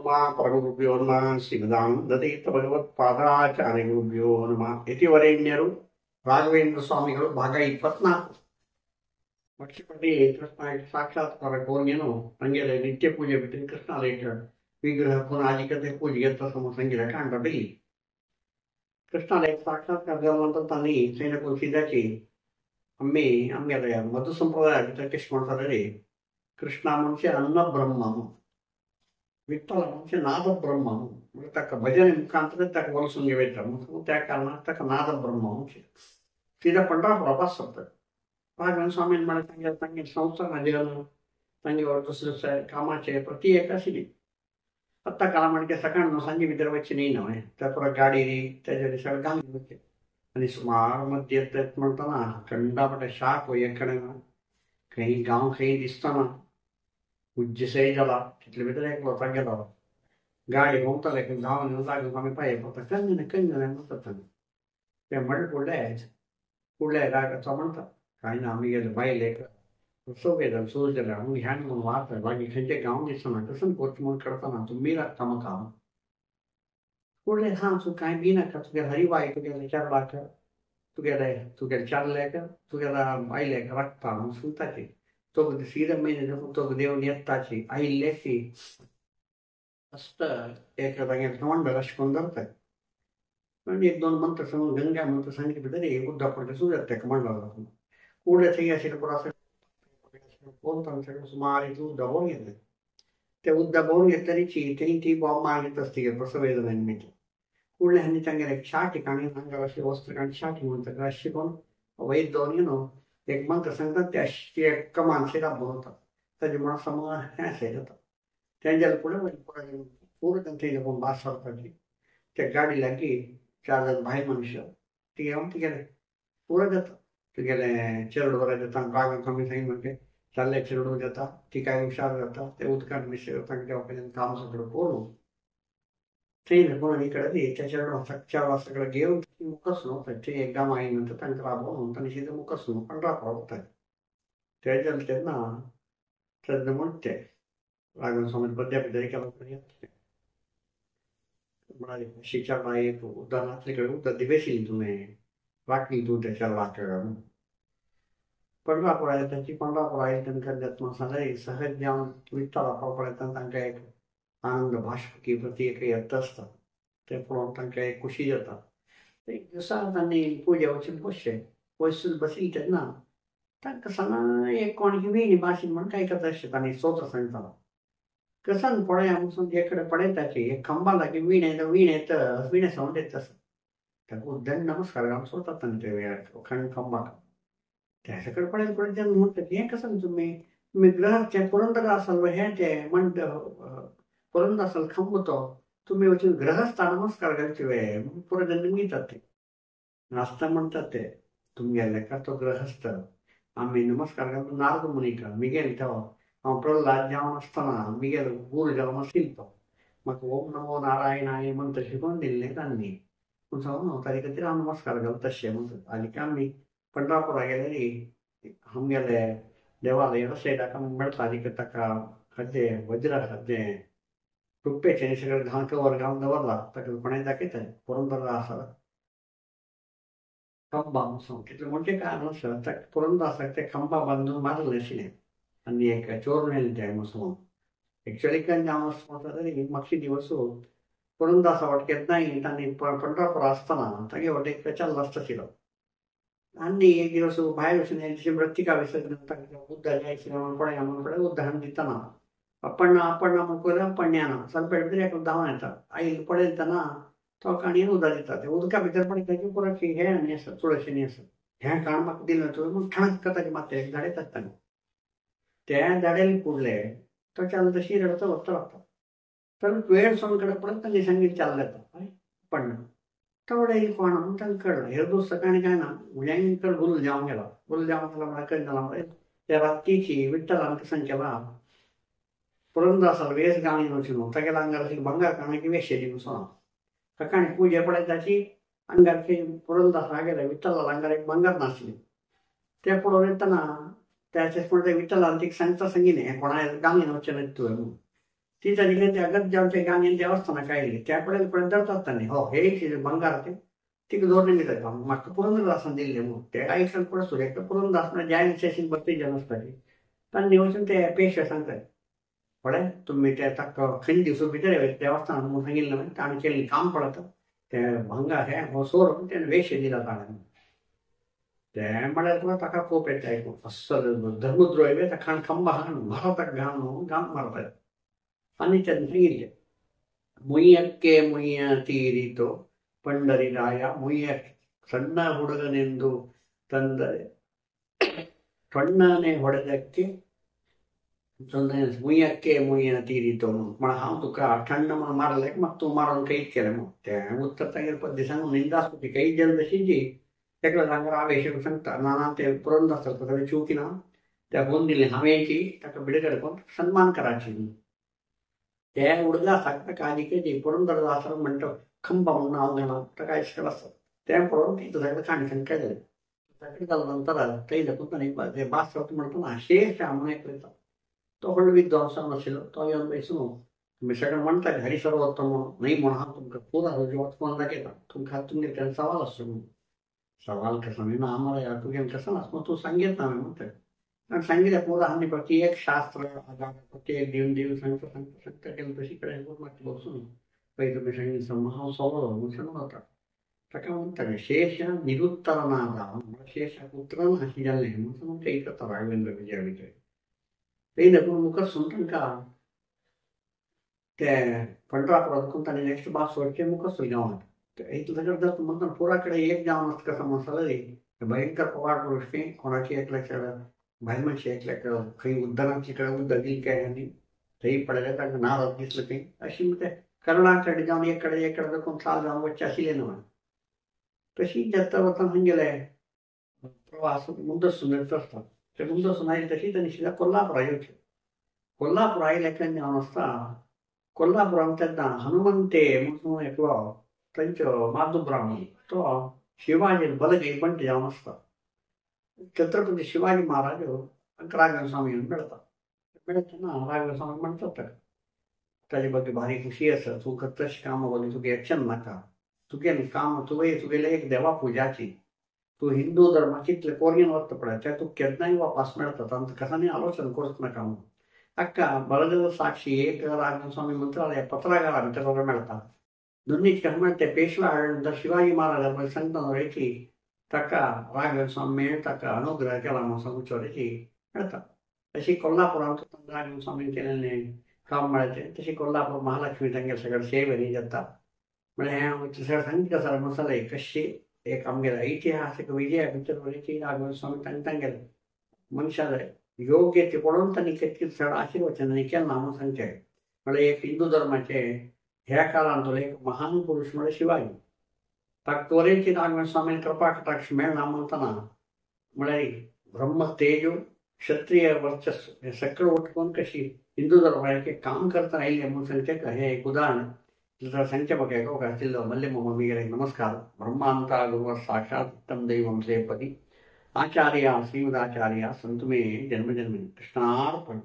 नमः परमगुरुभ्यो नमः ಶ್ರೀಮದಾನಂದತೀರ್ಥ ಭಗವತ್ಪಾದಾಚಾರ್ಯಗುರುಭ್ಯೋ ನಮಃ ಯತಿವರೇಣ್ಯರು ರಾಘವೇಂದ್ರ ಸ್ವಾಮಿಗಳು ಭಾಗ 24 ಮಕ್ಷಿಪತಿ ಕೃಷ್ಣ ಸಾಕ್ಷಾತ್ಕಾರ ಕೋರ್ಯನು ತಂಗೆಲೆ ನಿತ್ಯ ಪೂಜೆ ಬಿಟ್ಟು ಕೃಷ್ಣಾಲಯ ವಿಗ್ರಹ ಪುನಾಜಿಕತೆ ಪೂಜೆಗೆ ತಮ್ಮ ಸಂಗೀತ ಕಾಂಡಬಿ ಕೃಷ್ಣಾಲಯ ಸಾಕ್ಷಾತ್ಕಾರ ಅಂತ ತಾನಿ ಸೈನಿಕರು ಸಿದ್ಧಾಚಿ ಅಮ್ಮಿ ಅಮ್ಮೆಲೆ ಮಧು ಸಂಪ್ರದಾಯ ತರ್ಕಿಸ್ ಮಾಡ್ತಾರೆ ಕೃಷ್ಣ ಮನುಷ್ಯ ಅನ್ನ ಬ್ರಹ್ಮನು ವಿಠಲ ಮನುಷ್ಯ ನಾದ ಬ್ರಹ್ಮನು ತಕ್ಕ ಭಜನೆ ಮುಖಾಂತರ ತಕ್ಕ ವಲಸಂಗೆ ವೇಟ त्या कारणात तक नाद ब्रह्म सीधा पंढरपूर वास होतं राघवेंद्र स्वामी मला त्यांनी संसार जीवन त्यांनी दुसऱ्या कामाचे प्रति एक आशिली आत्ता काला म्हणजे सकाळ संजे विदर्भाची नाही नव्हे त्या गाडी त्याच्या सगळं घालून होते आणि सुमार मध्ये येतात म्हणताना खंडापटे शाक हो एकडे काही गाव काही दिसताना उज्जसही झाला तिथले भितर एक लोटा गेला गाडी होता गावाने लागून आम्ही पाहिजे होता कंजन म्हणतात ते म्हटलं पुढल्या रागाचा म्हणतात काही ना आम्ही गेलो बाईले सोबेला सोजला मग ह्या म्हणून वाचलं बाकी खंचे गाव दिसताना कसं पोट म्हणून करताना तुम्ही लागता मग काम पुढले हा तू काय बी नका तुझ्या हरिबाई तुझ्या 4 लाख तुझ्या 4 लाख तुझ्या बाईले रक्ता मग सुलताची तो सीधा महिने तो देऊन येताची आई लेखी असतं एखादा तोंड रशकून धरतात पण 1-2 मंत्र समोर गंगा मंत्र सांगितले तरी बुद्धा पडले सुजात म्हणला पुढे થઈ असेल पुरा कोणता सुमार उद्धा बोल घेतले ते उद्धा बोल घेतल्याची ती बॉम्ब मागित असते कसं वेदनांनी पुढे ह्यांनी चांगल्या 6 ठिकाणी अंगावरची वस्त्रकांनी 6 ठिकाणी राशी कोण वैद दोन एक मंत्र सांगतात त्या कमान शेरा बनवतात त्याच्यामुळे समोर हे जातात त्यांच्याला पुढे पूर्ण त्यांच्या पण बास सरकारची त्या गाडीला की 4 जण बाहेर मनुष्य ती येऊन ती गेले पुढे जातात ते गेले चिरडवर जातात बागा कमी सांगितलं म्हणजे चालल्या चिरडवर जातात ती काय हुशार जातात ते उदकान मिश्र तेव्हा काम सगळं पोळून ते कोण इकडे त्या चिरडवर 4 वाजता घेऊन मुखच नव्हतं ते एकदा माईनंतर त्यांचं राबवून त्यांनी तिथे मुखच नव्हतं पण राबवा होतात त्याच्या त्यांना श्रद्धा म्हणते राघवेंद्र स्वामी विद्यापीठ केला शिक्षण एक उदाहरणार्थ उद्धा दिवेशी तुम्ही वाटली तू त्याच्या वाक्य पंढरपूर आहे त्यांची पंढरपूर आहे त्यांना सगळे सहज जाऊन विठ्ठला पडतात तांकां एक आनंद भाष्प प्रति एक येत असतात ते पळोवन तांकां एक खुशी जाता एक दिसा तांणी पुजा वचून बसून बसली तेन्ना तांकां सगळ्यांक एक कोण विणी भाशेन म्हण काय करता अशें तांणी स्तोत्र सांगतालो कसान पळया म्हणून एकडे पळयताची एक खंबा लागी विणे सावंड येत आसा ताका उद्दंड नमस्कार घालून सोडतात तांणी ते वेळार खंबाक त्याच्या कडेन पळयत जेन्ना म्हणटा हें कसान तुमी ग्रहाचे पुरंदर आसल हें तें म्हणटा पुरंदर आसल खंब तो तुम्ही वचून ग्रहस्था नमस्कार घालचे वे पुरे जण मिळतात ते नाश्ता म्हणतात ते तुमगे लेखा तो ग्रहस्थ आम्ही नमस्कार घालून नारद मुनीका मिगेल तेव्हा हांव प्रल्हाद जावन आसतना मिगेल गुरू जल्म आशिल्लो तो म्हाका ओम नमो नारायणाय मंत्र शिकून दिल्ले तांणी पूण हांव ताजे खातीर हांव नमस्कार घालता तशें म्हणटा आनी आमी पंढरपुरा गेलेली आमगेले देवालय रस्त्याक मेळटा आनी ताका खाद्य वज्र खाद्य रुपयाचे सगळं घाण कवर घालून दवरला ताका कोणें दाखयता पुरंदर आसा खंबा तितलें म्हणजे कारण आसा ताका पुरंदर आसा ते खंबा बांदून मारले आशिल्ले आनी एक चोर मेळ्ळे ते वचून एक्चुअली काय हांव वचता तरी मागचे दिवस पुरंदर आसा वाट केन्नाय तांणी पंढरपूर आसतना तागे वाट एक पेचाल नासता आशिल्लो आनी एक दिवस भायर वचून एक दिसा मृत्तिका विसर्जन ताका बुद्धा जाय आशिल्लें म्हणून पळय उदाहरण दितना अपण्णा म्हणून पण्ण्याना सलपेट भितर एक धांवन येता आई पळयतना तो काणयेन उदक दिता ते उदका भितर पळयता पुराची हें न्ही आसा तुळशी न्ही आसा हें काण म्हाका दिलें तुवें म्हूण ठणक ताचे माथ्यार एक धाडयतात ताणें तें धाडयलें फुडले तो चालता शिरडा चलता लागता तर वेळ सोन कडेन पळयत तांणी सांगितलें चाललें तो पण्णा थोडे कोण म्हणून तांकां कळ्ळें हे दोस सकाळीं काय ना म्हज्या कडेन गुरू जावन गेला म्हळ्यार कळना जालां त्या रातीची विठ्ठलान कसं केला पुरंदर आसा वेस गांवांत वचून तागेल्या आंगार बंगार काणाची वेशेली वचून सकाळीं पुजे पळयताची आंगारची पुरंदर आसा गेले विठ्ठला आंगार एक बंगार नासली ते पळोवन येतना त्याचे म्हणटा विठ्ठलान तिका सांगता सांगिल्लें हें कोणा गांवांत वचचें न्हय तुवें तिथं तिकडे त्या गज्जांचे गाणी देवस्थान काय त्याकडे जातात त्यांनी हो हे बंगार ते तिकडे दोन मिळतात मग पुरंदरदासान दिले मग ते ऐकून पुढे सुरू एक पुरंदरदासन जॉईन सेशन बत्ती जन असतात त्यांनी वचून ते पेशवे सांगतात पडे तुम्ही त्या खंय दिवस भितर देवस्थान म्हणून सांगितलं म्हणजे आम्ही केलेली काम पडतं ते भंगार हे हो सोर त्याने वेश दिला काढायला ते म्हळ्यार तुका ताका खूप येता ऐकून अस्सल धर्मद्रोही बी खाण खंबा हाण मारतात घाण गाम मारतात आणि त्यांनी सांगितले ಮುಯ್ಯಕ್ಕೆ ಮುಯ್ಯ ತೀರಿತು ಪಂಡರಿರಾಯ ಮುಯ್ಯ ಸಣ್ಣ ಹುಡುಗನೆಂದು ತಂದರೆ ಟೊಣ್ಣನೆ ಹೊಡೆದಕ್ಕೆ ಮುಯ್ಯಕ್ಕೆ ಮುಯ್ಯನ ತೀರಿತು म्हण हांव तुका थंड म्हणून मारले मग तू मारून काही केलं मग ते उत्तर तांगेर पद्दती सांगून निंदास्तुती काही जन जशी तेका सांगल्यार आवेश सांगता नाना ते पुरंदर आसता सगळे चुकी ना त्या फोन दिले हांवेंची ताका बिडकर करून सन्मान करायची ते हुडगा सांगता काजी केजी पुरंदरदासर म्हणटा खंबा म्हणून नाव घेणार ताका इश्ट आसता तें पळोवन तिथं सगळें काणकोण केलें ताका जाल्या नंतर थंय देखून ते भास म्हणटा ना शेष म्हणून एक वयता तो व्हडलो विद्वांस नाशिल्लो तो येवन बसून तुमी सगळे म्हणटा हरिसर्वोत्तम म्हणून न्हय म्हणून हांव तुमकां पुरा वचपण दाखयता तुमकां तुमगेर सवाल आसता म्हणून सवाल कसं नाही ना आम्हाला या तुझे कसं ना मग तू सांगित ना म्हणतो आणि सांगितलं पुरा आम्ही प्रति एक शास्त्र प्रति एक देऊन सांगता केलं तशी कडे बसून पहिले तुम्ही सांगितलं महा सवल होता ताका म्हणटा शेष निरुत्तरनादा शेष उत्तर अशी जाल्ले म्हणून ते एकत्र राघवेंद्र विजया भितर ते देखून मुखारसून तांकां ते पंढरापुरांतून ताणें नेक्स्ट बास सोडचे मुखारसून गांवांत इतलें म्हणटा पुरा कडेन एक जावन आसता कसा मसाला रे भयंकर पवार पुरुष ते कोणाची एकल्याक भायर मनशी एकल्याक खंय उद्दानाची कडेन उदक दिली काय आनी थंय पडले तांकां नारळ दिसलें तें अशी ते करुणा कडेन जावन एक कडेन देखून साल जावन वच्चे आशिल्लें न्हू तशी जेता वता गेले प्रवास मुद्दसून आसता ते मुद्दसून आयले तशी तांणी शिदा कोल्हापुरा येवचें कोल्हापुरा आयल्याच्यान जावन आसता कोल्हापुरांत तेन्ना हनुमंते म्हणून एकलो थंयचो माधव ब्राह्मण तो शिवाजी बलगई बंट जावन आसता छत्रपती शिवाजी महाराज राघवेंद्र स्वामी मेळटा मेळटना राघवेंद्र स्वामी म्हणटा ताका ताजे बद्दल भारी खुशी आसा तूं तशें कामां वगैरे तुगे एक्शन नाका तुगेलें काम तुगेलें एक देवा पुजाची तूं हिंदू धर्माची इतलें कोरगेन वता पळय तें तुका केन्नाय वापस मेळटा तांकां कसांनी आलोचना करूंक नाका म्हणून अक्का बलदेव साक्षी एक राघवेंद्र स्वामी मंत्रालय पत्रागारा भितर मेळटा दोन्ही कहमण ते पेशवा हाडून शिवाजी महाराजा सांगता रेची ताका राघवेंद्र स्वामी ताका अनुग्रह केला म्हणून सांगूचो रेची मेळटा तशी कोल्हापुरांत राघवेंद्र स्वामी केलेलें काम मेळचें तशी कोल्हापूर महालक्ष्मी तांगेर सगळे सेवेरी जाता म्हळ्यार सगळे सांगता सर मसाले कशी एक आमगेले ऐतिहासीक विजया भितर रेची राघवेंद्र स्वामी तांगेले मनशाले योग्य ते पळोवन तांणी कितले चड आशिर्वचनांनी केलां म्हणून सांगचें म्हळ्यार एक हिंदू धर्माचे ह्या काळांतलो एक महान पुरुष म्हळ्यार शिवाजी ताका त्वरेची राघवेंद्र स्वामीन कृपा कटाक्ष मेळना म्हणटना म्हळ्यार ब्रह्म तेजो क्षत्रिय वर्चस्व हे सगळें उठून कशी हिंदू धर्माचें काम करता आयिल्लें म्हणून सांगचें हें एक उदाहरण सांगचे म्हाका एकोक आशिल्लो मल्ले मम्मीगेर नमस्कार ब्रह्मांता गुरुवर साक्षात् दैवं श्रीपदी आचार्य श्रीमदाचार्य संतमे जन्मजन्मी कृष्णार्पण